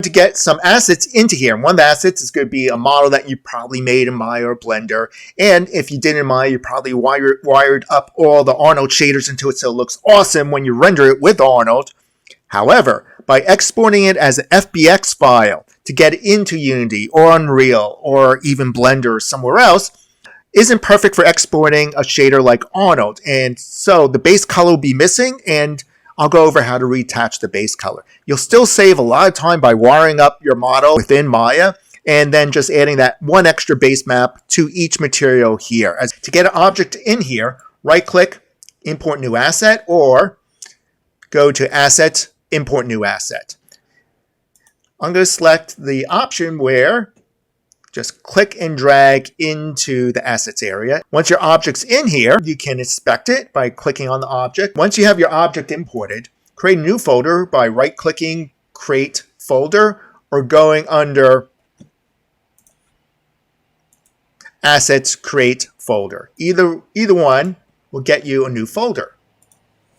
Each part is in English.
to get some assets into here. And one of the assets is going to be a model that you probably made in Maya or Blender. And if you did in Maya, you probably wired up all the Arnold shaders into it so it looks awesome when you render it with Arnold. However, by exporting it as an FBX file to get into Unity or Unreal or even Blender or somewhere else, isn't perfect for exporting a shader like Arnold. And so the base color will be missing, and I'll go over how to reattach the base color. You'll still save a lot of time by wiring up your model within Maya and then just adding that one extra base map to each material here. To get an object in here, right-click, Import New Asset, or go to Assets, Import New Asset. I'm going to select the option where just click and drag into the assets area. Once your object's in here, you can inspect it by clicking on the object. Once you have your object imported, create a new folder by right-clicking, Create Folder, or going under Assets, Create Folder. Either one will get you a new folder.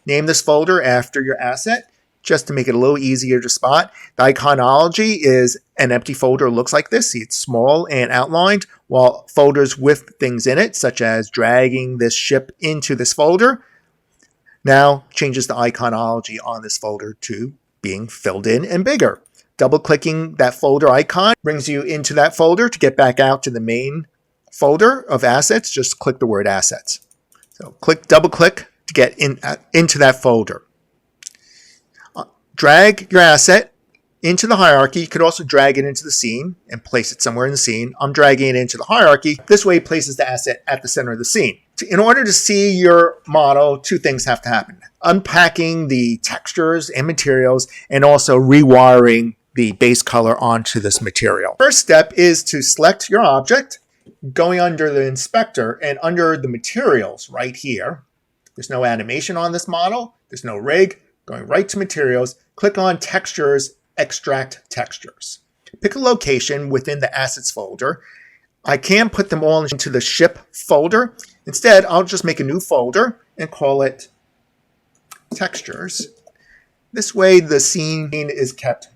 Name this folder after your asset, just to make it a little easier to spot. The iconology is an empty folder looks like this. See, it's small and outlined, while folders with things in it, such as dragging this ship into this folder, now changes the iconology on this folder to being filled in and bigger. Double-clicking that folder icon brings you into that folder. To get back out to the main folder of assets, just click the word assets. So double-click to get into that folder. Drag your asset into the hierarchy. You could also drag it into the scene and place it somewhere in the scene. I'm dragging it into the hierarchy. This way it places the asset at the center of the scene. In order to see your model, two things have to happen. Unpacking the textures and materials, and also rewiring the base color onto this material. First step is to select your object, going under the inspector and under the materials right here. There's no animation on this model. There's no rig. Going right to materials, click on textures, extract textures. Pick a location within the assets folder. I can put them all into the ship folder. Instead, I'll just make a new folder and call it textures. This way the scene is kept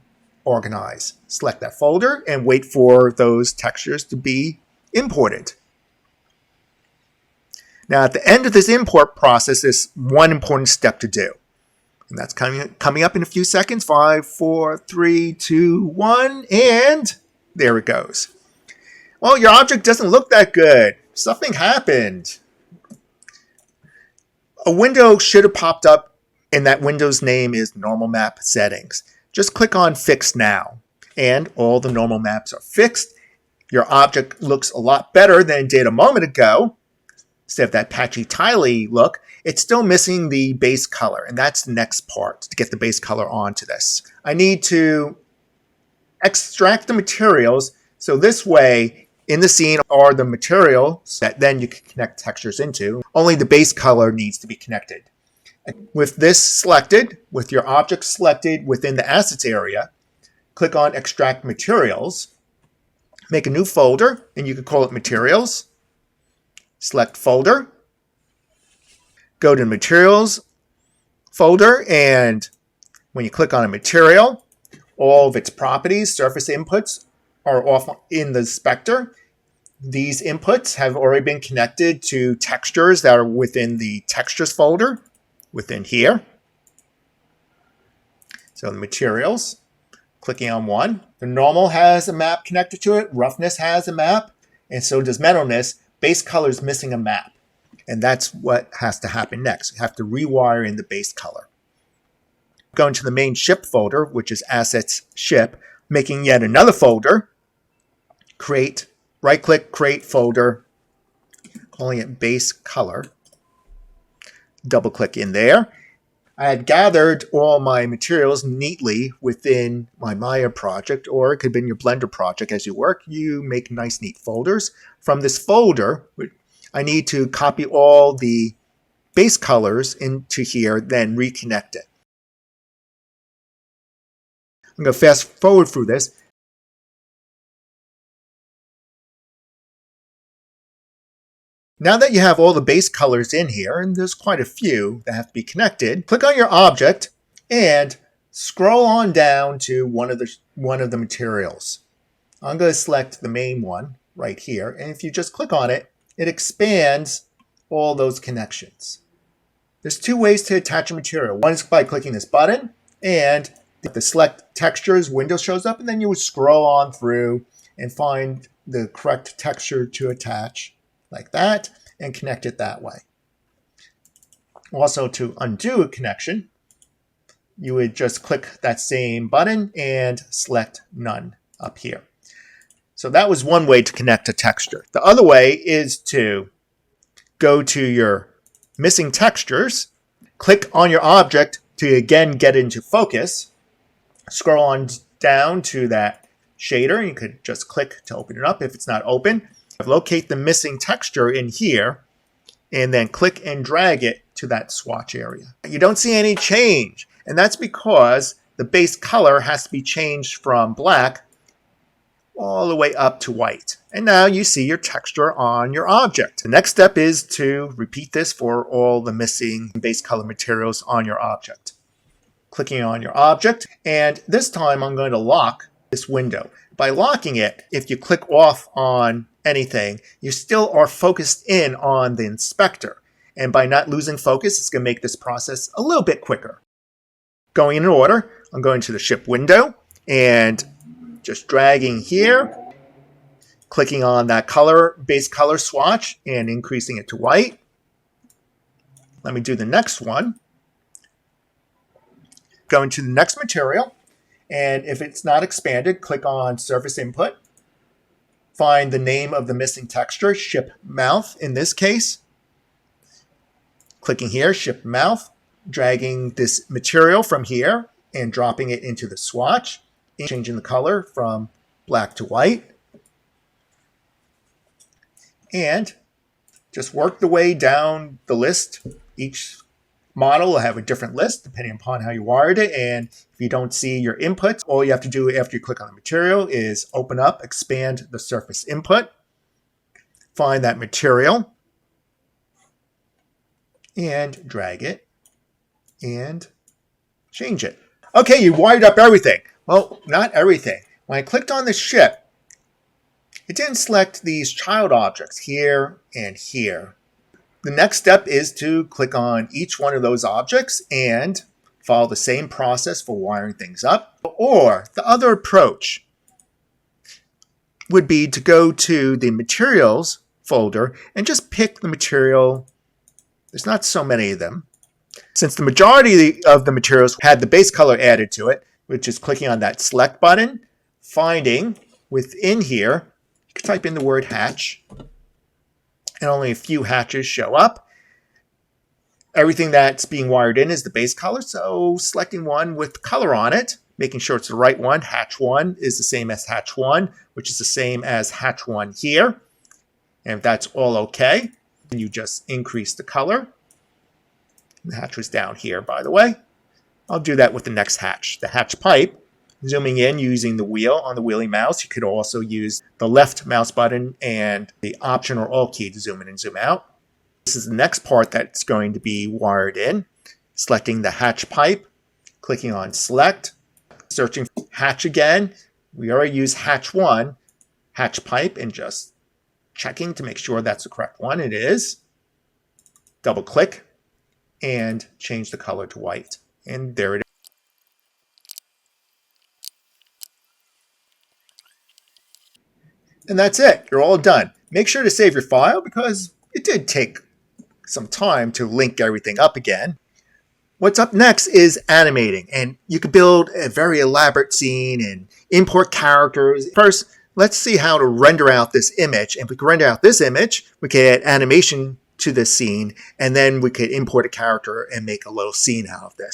organized. Select that folder and wait for those textures to be imported. Now at the end of this import process, there's one important step to do. And that's coming up in a few seconds. 5, 4, 3, 2, 1, and there it goes. Well, your object doesn't look that good. Something happened. A window should have popped up, and that window's name is Normal Map Settings. Just click on Fix Now, and all the normal maps are fixed. Your object looks a lot better than it did a moment ago. Instead of that patchy, tiley look, it's still missing the base color, and that's the next part to get the base color onto this. I need to extract the materials, so this way in the scene are the materials that then you can connect textures into. Only the base color needs to be connected. With this selected, with your object selected within the assets area, click on Extract Materials, make a new folder, and you can call it Materials. Select Folder. Go to Materials folder, and when you click on a material, all of its properties, surface inputs, are off in the inspector. These inputs have already been connected to textures that are within the Textures folder within here. So the materials, clicking on one. The normal has a map connected to it, roughness has a map, and so does metalness. Base color is missing a map. And that's what has to happen next. You have to rewire in the base color. Go into the main ship folder, which is Assets Ship, making yet another folder. Create, right-click, Create Folder, calling it Base Color. Double-click in there. I had gathered all my materials neatly within my Maya project, or it could have been your Blender project. As you work, you make nice, neat folders. From this folder, I need to copy all the base colors into here, then reconnect it. I'm going to fast forward through this. Now that you have all the base colors in here, and there's quite a few that have to be connected, click on your object and scroll on down to one of the one of the materials. I'm going to select the main one right here, and if you just click on it, it expands all those connections. There's two ways to attach a material. One is by clicking this button, and the select textures window shows up, and then you would scroll on through and find the correct texture to attach like that and connect it that way. Also, to undo a connection, you would just click that same button and select none up here. So that was one way to connect a texture. The other way is to go to your missing textures, click on your object to again get into focus, scroll on down to that shader. You could just click to open it up if it's not open. Locate the missing texture in here and then click and drag it to that swatch area. You don't see any change, and that's because the base color has to be changed from black all the way up to white. And now you see your texture on your object. The next step is to repeat this for all the missing base color materials on your object. Clicking on your object, and this time I'm going to lock this window. By locking it, if you click off on anything, you still are focused in on the inspector. And by not losing focus, it's going to make this process a little bit quicker. Going in order, I'm going to the ship window and just dragging here, clicking on that base color swatch and increasing it to white. Let me do the next one. Going to the next material, and if it's not expanded, click on Surface Input. Find the name of the missing texture, ship mouth in this case. Clicking here, ship mouth, dragging this material from here and dropping it into the swatch, changing the color from black to white. And just work the way down the list. Each model will have a different list depending upon how you wired it. And if you don't see your inputs, all you have to do after you click on the material is open up, expand the surface input, find that material, and drag it and change it. Okay, you wired up everything. Well, not everything. When I clicked on the ship, it didn't select these child objects here and here. The next step is to click on each one of those objects and follow the same process for wiring things up. Or the other approach would be to go to the materials folder and just pick the material. There's not so many of them. Since the majority of the materials had the base color added to it, which is clicking on that select button, finding within here, you can type in the word hatch, and only a few hatches show up. Everything that's being wired in is the base color, so selecting one with color on it, making sure it's the right one. Hatch 1 is the same as hatch 1, which is the same as hatch 1 here. And if that's all okay, then you just increase the color. The hatch was down here, by the way. I'll do that with the next hatch, the hatch pipe. Zooming in using the wheel on the wheelie mouse. You could also use the left mouse button and the Option or Alt key to zoom in and zoom out. This is the next part that's going to be wired in. Selecting the hatch pipe, clicking on Select, searching for hatch again. We already used hatch 1, hatch pipe, and just checking to make sure that's the correct one. It is. Double click and change the color to white. And there it is. And that's it. You're all done. Make sure to save your file because it did take some time to link everything up again. What's up next is animating, and you can build a very elaborate scene and import characters. First, let's see how to render out this image. And if we can render out this image, we can add animation to this scene, and then we could import a character and make a little scene out of this.